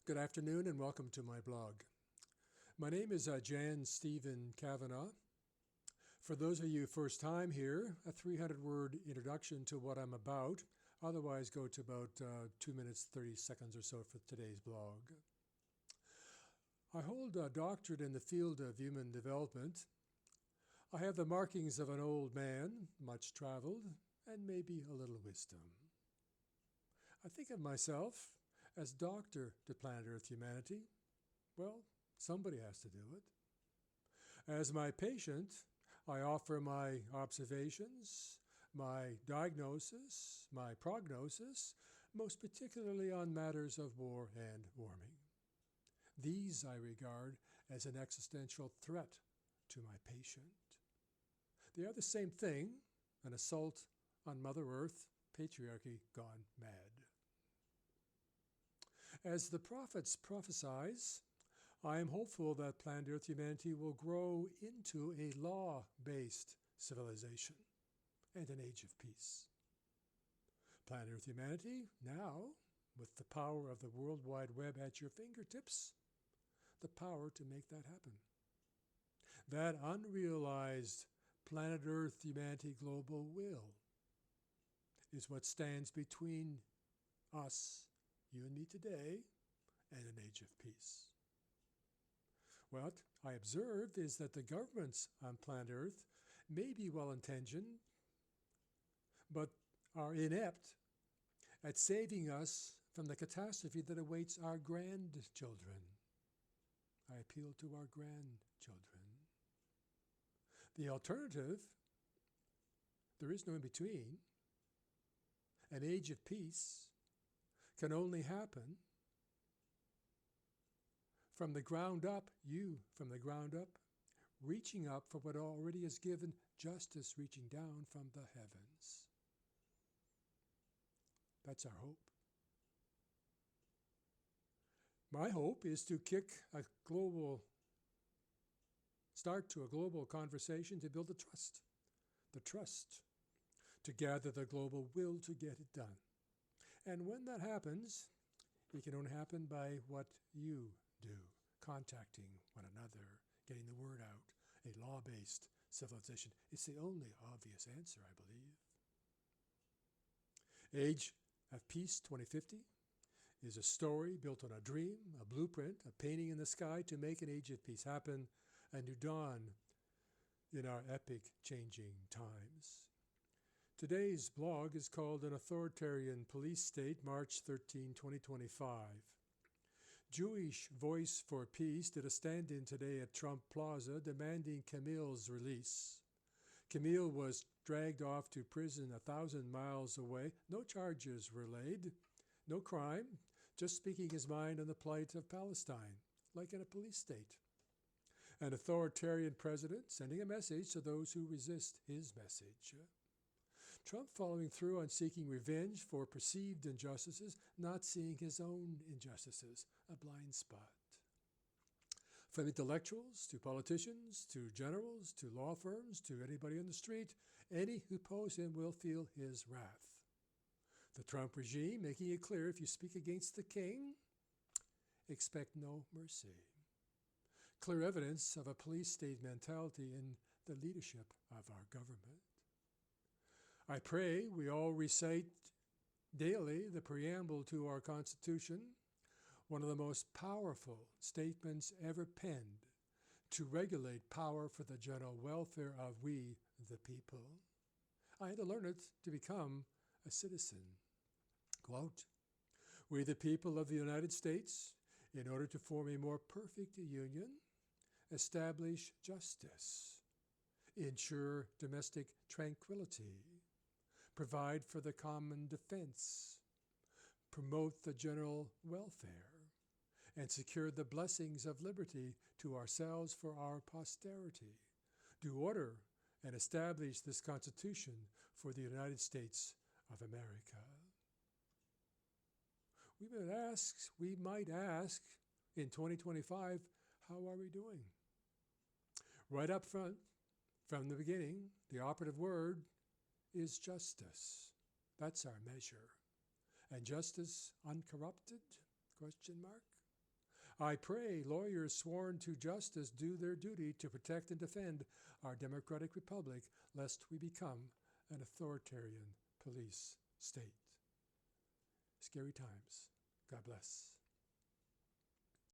Good afternoon and welcome to my blog. My name is Jan Stephen Kavanagh. For those of you first time here, a 300-word introduction to what I'm about. Otherwise, go to about 2 minutes, 30 seconds or so for today's blog. I hold a doctorate in the field of human development. I have the markings of an old man, much traveled, and maybe a little wisdom. I think of myself as doctor to planet Earth humanity. Well, somebody has to do it. As my patient, I offer my observations, my diagnosis, my prognosis, most particularly on matters of war and warming. These I regard as an existential threat to my patient. They are the same thing, an assault on Mother Earth, patriarchy gone mad. As the prophets prophesize, I am hopeful that planet Earth humanity will grow into a law-based civilization and an age of peace. Planet Earth humanity, now, with the power of the World Wide Web at your fingertips, the power to make that happen. That unrealized planet Earth humanity global will is what stands between us, you and me today, and an age of peace. What I observed is that the governments on planet Earth may be well-intentioned, but are inept at saving us from the catastrophe that awaits our grandchildren. I appeal to our grandchildren. The alternative, there is no in-between, an age of peace can only happen from the ground up, from the ground up, reaching up for what already is given, justice reaching down from the heavens. That's our hope. My hope is to start a global conversation to build the trust to gather the global will to get it done. And when that happens, it can only happen by what you do, contacting one another, getting the word out, a law-based civilization. It's the only obvious answer, I believe. AgeOfPeace2050 is a story built on a dream, a blueprint, a painting in the sky to make an age of peace happen, a new dawn in our epic changing times. Today's blog is called An Authoritarian Police State, March 13, 2025. Jewish Voice for Peace did a stand-in today at Trump Plaza demanding Camille's release. Camille was dragged off to prison 1,000 miles away. No charges were laid, no crime, just speaking his mind on the plight of Palestine, like in a police state. An authoritarian president sending a message to those who resist his message. Trump following through on seeking revenge for perceived injustices, not seeing his own injustices, a blind spot. From intellectuals to politicians to generals to law firms to anybody on the street, any who oppose him will feel his wrath. The Trump regime making it clear if you speak against the king, expect no mercy. Clear evidence of a police state mentality in the leadership of our government. I pray we all recite daily the Preamble to our Constitution, one of the most powerful statements ever penned to regulate power for the general welfare of we, the people. I had to learn it to become a citizen. Quote, "We, the people of the United States, in order to form a more perfect union, establish justice, ensure domestic tranquility, provide for the common defense, promote the general welfare, and secure the blessings of liberty to ourselves for our posterity. Do order and establish this Constitution for the United States of America." We might ask in 2025, how are we doing? Right up front, from the beginning, the operative word is justice. That's our measure. And justice uncorrupted? Question mark. I pray lawyers sworn to justice do their duty to protect and defend our democratic republic, lest we become an authoritarian police state. Scary times. God bless.